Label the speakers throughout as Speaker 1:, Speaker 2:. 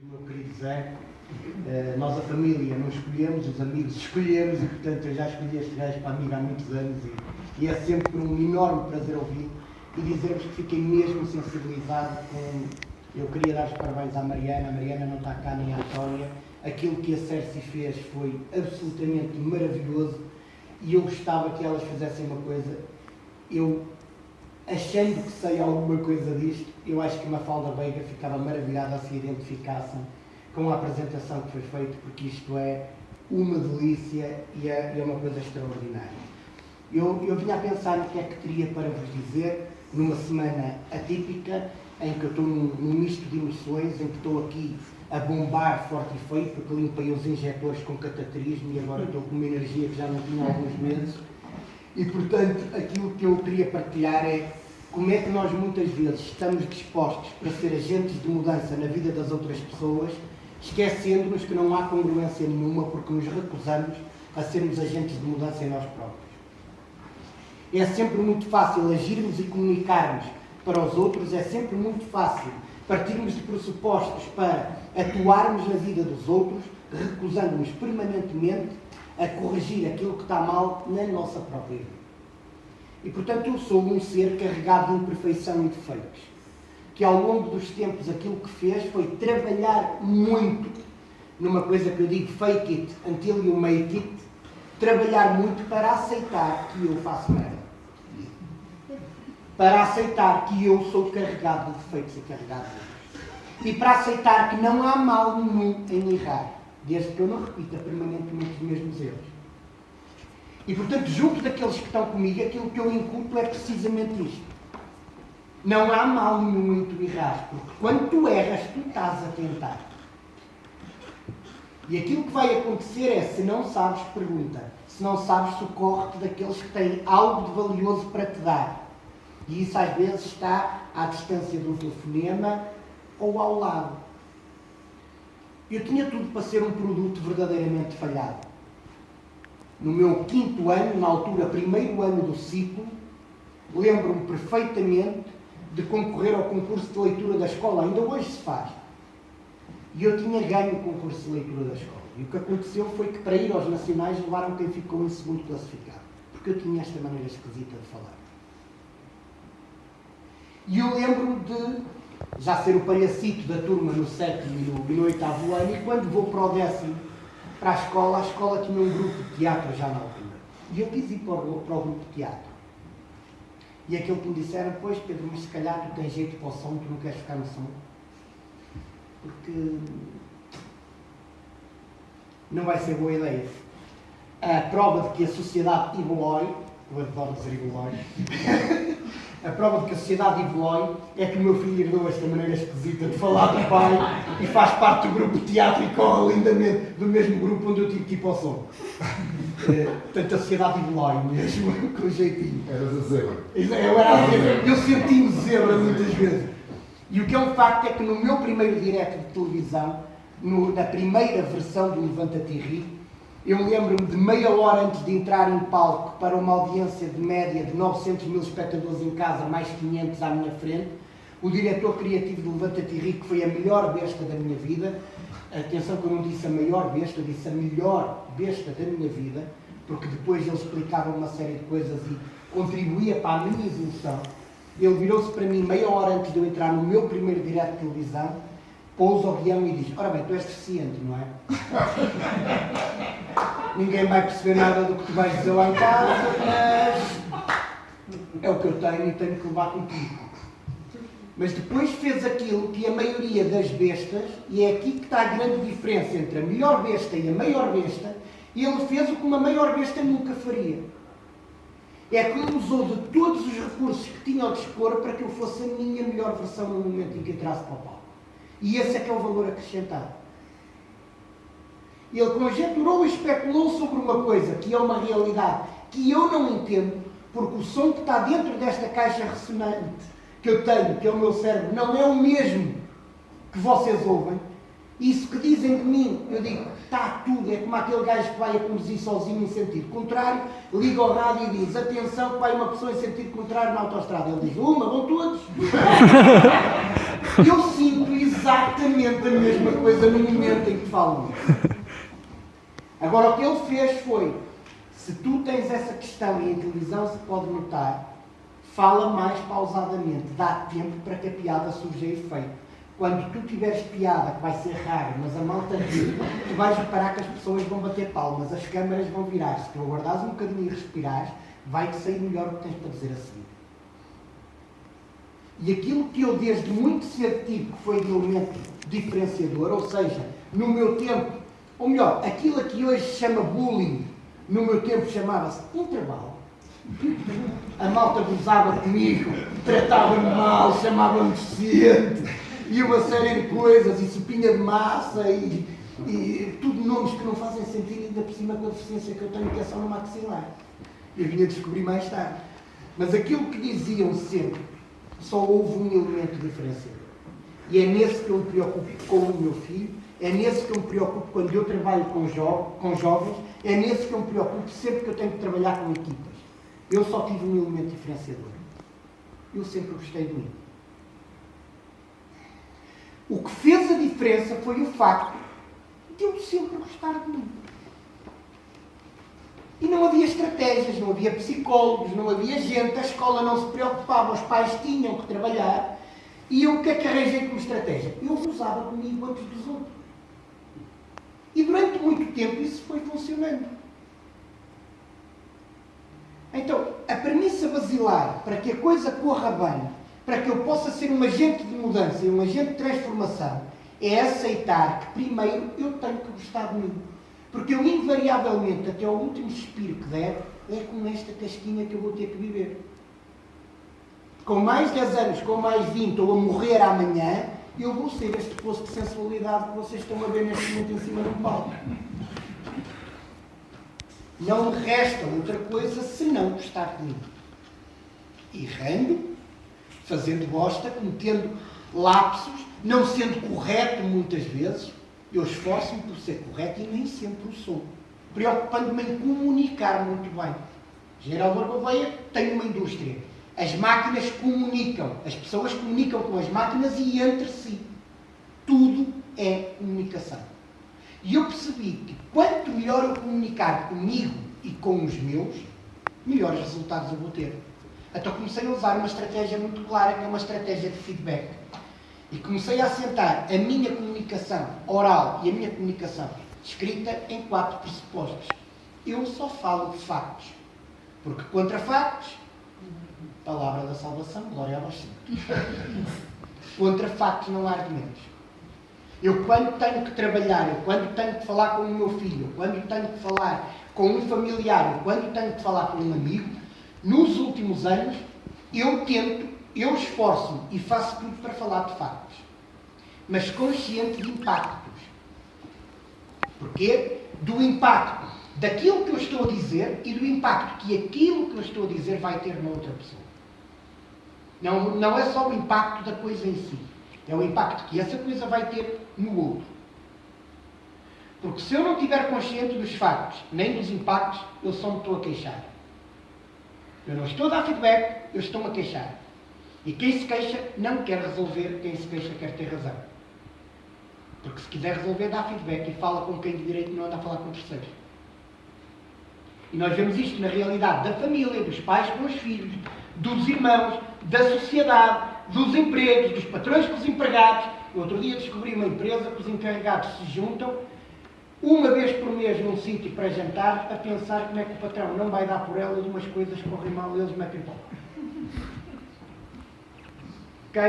Speaker 1: Meu querido Zé, nós a família não escolhemos, os amigos escolhemos e portanto eu já escolhi este gajo para amigo há muitos anos e é sempre um enorme prazer ouvi-lo e dizer-vos que fiquei mesmo sensibilizado com... Eu queria dar os parabéns à Mariana, a Mariana não está cá nem a Antónia. Aquilo que a Cersei fez foi absolutamente maravilhoso e eu gostava que elas fizessem uma coisa. Eu, achando que sei alguma coisa disto, eu acho que Mafalda Veiga ficava maravilhada se identificassem com a apresentação que foi feita, porque isto é uma delícia e é uma coisa extraordinária. Eu vinha a pensar no que é que teria para vos dizer numa semana atípica, em que eu estou num misto de emoções, em que estou aqui a bombar forte e feio, porque limpei os injetores com cateterismo e agora estou com uma energia que já não tinha há alguns meses. E, portanto, aquilo que eu queria partilhar é como é que nós muitas vezes estamos dispostos para ser agentes de mudança na vida das outras pessoas, esquecendo-nos que não há congruência nenhuma porque nos recusamos a sermos agentes de mudança em nós próprios. É sempre muito fácil agirmos e comunicarmos para os outros, é sempre muito fácil partirmos de pressupostos para atuarmos na vida dos outros, recusando-nos permanentemente a corrigir aquilo que está mal na nossa própria vida. E, portanto, eu sou um ser carregado de imperfeição e defeitos, que ao longo dos tempos aquilo que fez foi trabalhar muito numa coisa que eu digo fake it until you make it, trabalhar muito para aceitar que eu faço merda. Para aceitar que eu sou carregado de defeitos e carregado de erros. E para aceitar que não há mal nenhum em errar, desde que eu não repita permanentemente os mesmos erros. E, portanto, junto daqueles que estão comigo, aquilo que eu inculto é precisamente isto. Não há mal nenhum em tu errar, porque quando tu erras, tu estás a tentar. E aquilo que vai acontecer é, se não sabes, pergunta. Se não sabes, socorre-te daqueles que têm algo de valioso para te dar. E isso às vezes está à distância do telefonema ou ao lado. Eu tinha tudo para ser um produto verdadeiramente falhado. No meu 5º ano, na altura, 1º ano do ciclo, lembro-me perfeitamente de concorrer ao concurso de leitura da escola. Ainda hoje se faz. E eu tinha ganho o concurso de leitura da escola. E o que aconteceu foi que para ir aos nacionais levaram quem ficou em segundo classificado. Porque eu tinha esta maneira esquisita de falar. E eu lembro-me de já ser o palhacito da turma no 7º e no 8º ano, e quando vou para o 10º, para a escola tinha um grupo de teatro já na altura. E eu quis ir para o grupo de teatro. E aquilo que me disseram, pois Pedro, mas se calhar tu tens jeito para o som, tu não queres ficar no som. Porque não vai ser boa ideia. A prova de que a sociedade evolui, eu adoro dizer evolui, a prova de que a sociedade evolui é que o meu filho herdou esta maneira esquisita de falar do pai e faz parte do grupo de teatro e corre lindamente do mesmo grupo onde eu tive que ir para o som. Portanto, a sociedade evolui mesmo, com jeitinho.
Speaker 2: Eras a zebra.
Speaker 1: Eu era a zebra. Eu senti-me zebra muitas vezes. E o que é um facto é que no meu primeiro direto de televisão, na primeira versão do Levanta-te e Ri, eu lembro-me de meia hora antes de entrar em palco para uma audiência de média de 900 mil espectadores em casa, mais 500 à minha frente, o diretor criativo do Levanta-te e Ri, que foi a melhor besta da minha vida, atenção que eu não disse a maior besta, eu disse a melhor besta da minha vida, porque depois ele explicava uma série de coisas e contribuía para a minha evolução. Ele virou-se para mim meia hora antes de eu entrar no meu primeiro direto de televisão, pôs o guião e diz, ora bem, tu és deficiente, não é? Ninguém vai perceber nada do que tu vais dizer lá em casa, mas é o que eu tenho e tenho que levar contigo. Mas depois fez aquilo que a maioria das bestas, e é aqui que está a grande diferença entre a melhor besta e a maior besta, e ele fez o que uma maior besta nunca faria. É que ele usou de todos os recursos que tinha ao dispor para que eu fosse a minha melhor versão no momento em que entrasse para o palco. E esse é que é o valor acrescentado. Ele conjecturou e especulou sobre uma coisa que é uma realidade que eu não entendo, porque o som que está dentro desta caixa ressonante que eu tenho, que é o meu cérebro, não é o mesmo que vocês ouvem. Isso que dizem de mim, eu digo, está tudo, é como aquele gajo que vai a conduzir sozinho em sentido contrário, liga ao rádio e diz, atenção que vai uma pessoa em sentido contrário na autoestrada. Ele diz, vão todos. Eu sinto exatamente exatamente a mesma coisa no momento em que falam isso. Agora, o que ele fez foi, se tu tens essa questão e em televisão se pode notar, fala mais pausadamente, dá tempo para que a piada surja efeito. Quando tu tiveres piada, que vai ser raro, mas a malta rir, tu vais reparar que as pessoas vão bater palmas, as câmaras vão virar. Se tu aguardares um bocadinho e respirares, vai-te sair melhor o que tens para dizer a seguir. E aquilo que eu desde muito cedo tive, que foi de elemento diferenciador, ou seja, no meu tempo, ou melhor, aquilo que hoje se chama bullying, no meu tempo chamava-se intervalo. A malta gozava comigo, tratava-me mal, chamava-me deficiente, e uma série de coisas, e sopinha de massa, e tudo nomes que não fazem sentido, ainda por cima com a deficiência que eu tenho, que é só no maxilar. Eu vinha descobrir mais tarde. Mas aquilo que diziam sempre, só houve um elemento diferenciador. E é nesse que eu me preocupo com o meu filho, é nesse que eu me preocupo quando eu trabalho com jovens, é nesse que eu me preocupo sempre que eu tenho que trabalhar com equipas. Eu só tive um elemento diferenciador. Eu sempre gostei de mim. O que fez a diferença foi o facto de eu sempre gostar de mim. E não havia estratégias, não havia psicólogos, não havia gente, a escola não se preocupava, os pais tinham que trabalhar. E eu o que é que arranjei como estratégia? Eu gozava comigo antes dos outros. E durante muito tempo isso foi funcionando. Então, a premissa basilar para que a coisa corra bem, para que eu possa ser um agente de mudança e um agente de transformação, é aceitar que primeiro eu tenho que gostar de mim. Porque eu invariavelmente, até ao último suspiro que der, é com esta casquinha que eu vou ter que viver. Com mais 10 anos, com mais 20, ou a morrer amanhã, eu vou ser este poço de sensualidade que vocês estão a ver neste momento em cima do palco. Não me resta outra coisa senão gostar de mim. Errando, fazendo bosta, cometendo lapsos, não sendo correto muitas vezes. Eu esforço-me por ser correto e nem sempre o sou. Preocupando-me em comunicar muito bem. Geraldo Gouveia tem uma indústria. As máquinas comunicam. As pessoas comunicam com as máquinas e entre si. Tudo é comunicação. E eu percebi que quanto melhor eu comunicar comigo e com os meus, melhores resultados eu vou ter. Então comecei a usar uma estratégia muito clara, que é uma estratégia de feedback. E comecei a assentar a minha comunicação oral e a minha comunicação escrita em 4 pressupostos. Eu só falo de factos. Porque contra factos, palavra da salvação, glória a vós sempre. Contra factos não há argumentos. Eu quando tenho que trabalhar, eu quando tenho que falar com o meu filho, eu quando tenho que falar com um familiar, eu quando tenho que falar com um amigo, nos últimos anos, eu esforço-me e faço tudo para falar de factos. Mas consciente de impactos. Porquê? Do impacto daquilo que eu estou a dizer e do impacto que aquilo que eu estou a dizer vai ter na outra pessoa. Não é só o impacto da coisa em si. É o impacto que essa coisa vai ter no outro. Porque se eu não estiver consciente dos factos, nem dos impactos, eu só me estou a queixar. Eu não estou a dar feedback, eu estou-me a queixar. E quem se queixa não quer resolver, quem se queixa quer ter razão. Porque se quiser resolver, dá feedback e fala com quem de direito, não anda a falar com terceiros. E nós vemos isto na realidade da família, dos pais com os filhos, dos irmãos, da sociedade, dos empregos, dos patrões com os empregados. No outro dia descobri uma empresa que os encarregados se juntam uma vez por mês num sítio para jantar a pensar como é que o patrão não vai dar por elas umas coisas que correm mal e eles metem pau. Ok?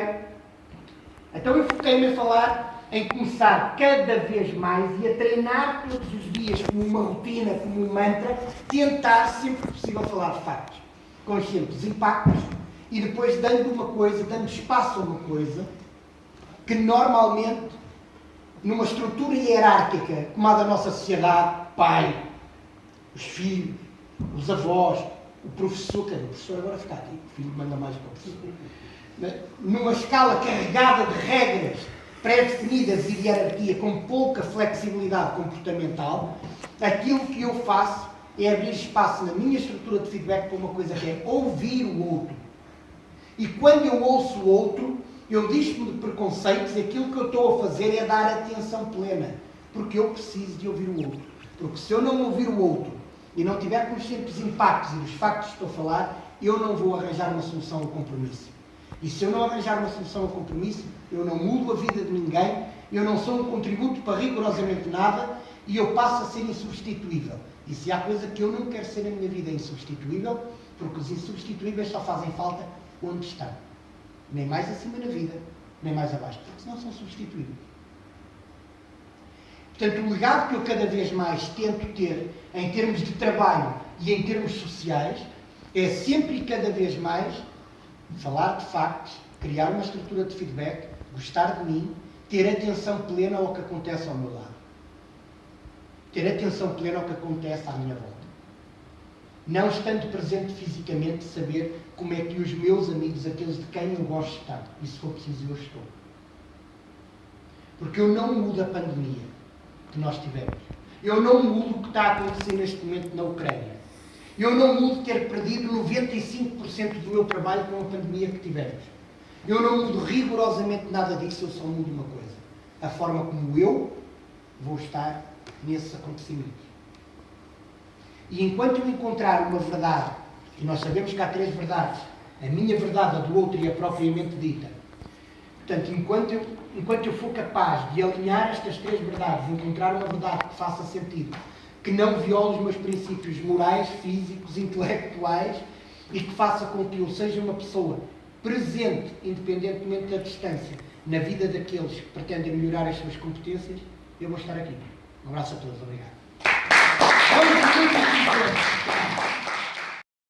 Speaker 1: Então eu foquei-me a falar em começar cada vez mais e a treinar todos os dias como uma rotina, como um mantra, tentar sempre que possível falar de factos, consciente dos impactos e depois dando uma coisa, dando espaço a uma coisa que normalmente, numa estrutura hierárquica como a da nossa sociedade, pai, os filhos, os avós, o professor, que o professor agora fica aqui, o filho manda mais para o professor, numa escala carregada de regras pré-definidas e de hierarquia com pouca flexibilidade comportamental, aquilo que eu faço é abrir espaço na minha estrutura de feedback para uma coisa que é ouvir o outro. E quando eu ouço o outro, eu dispo de preconceitos, aquilo que eu estou a fazer é dar atenção plena, porque eu preciso de ouvir o outro. Porque se eu não ouvir o outro e não tiver consciente dos impactos e dos factos que estou a falar, eu não vou arranjar uma solução ao compromisso. E se eu não arranjar uma solução ao compromisso, eu não mudo a vida de ninguém, eu não sou um contributo para rigorosamente nada e eu passo a ser insubstituível. E se há coisa que eu não quero ser na minha vida, é insubstituível, porque os insubstituíveis só fazem falta onde estão. Nem mais acima na vida, nem mais abaixo, porque senão são substituíveis. Portanto, o legado que eu cada vez mais tento ter, em termos de trabalho e em termos sociais, é sempre e cada vez mais falar de factos, criar uma estrutura de feedback, gostar de mim, ter atenção plena ao que acontece ao meu lado. Ter atenção plena ao que acontece à minha volta. Não estando presente fisicamente, saber como é que os meus amigos, aqueles de quem eu gosto, estão. E se for preciso, eu estou. Porque eu não mudo a pandemia que nós tivemos. Eu não mudo o que está a acontecer neste momento na Ucrânia. Eu não mudo ter perdido 95% do meu trabalho com a pandemia que tivemos. Eu não mudo rigorosamente nada disso, eu só mudo uma coisa. A forma como eu vou estar nesses acontecimentos. E enquanto eu encontrar uma verdade, e nós sabemos que há 3 verdades, a minha verdade, a do outro e a propriamente dita. Portanto, enquanto eu for capaz de alinhar estas 3 verdades, encontrar uma verdade que faça sentido, que não viole os meus princípios morais, físicos, intelectuais e que faça com que eu seja uma pessoa presente, independentemente da distância, na vida daqueles que pretendem melhorar as suas competências, eu vou estar aqui. Um abraço a todos. Obrigado.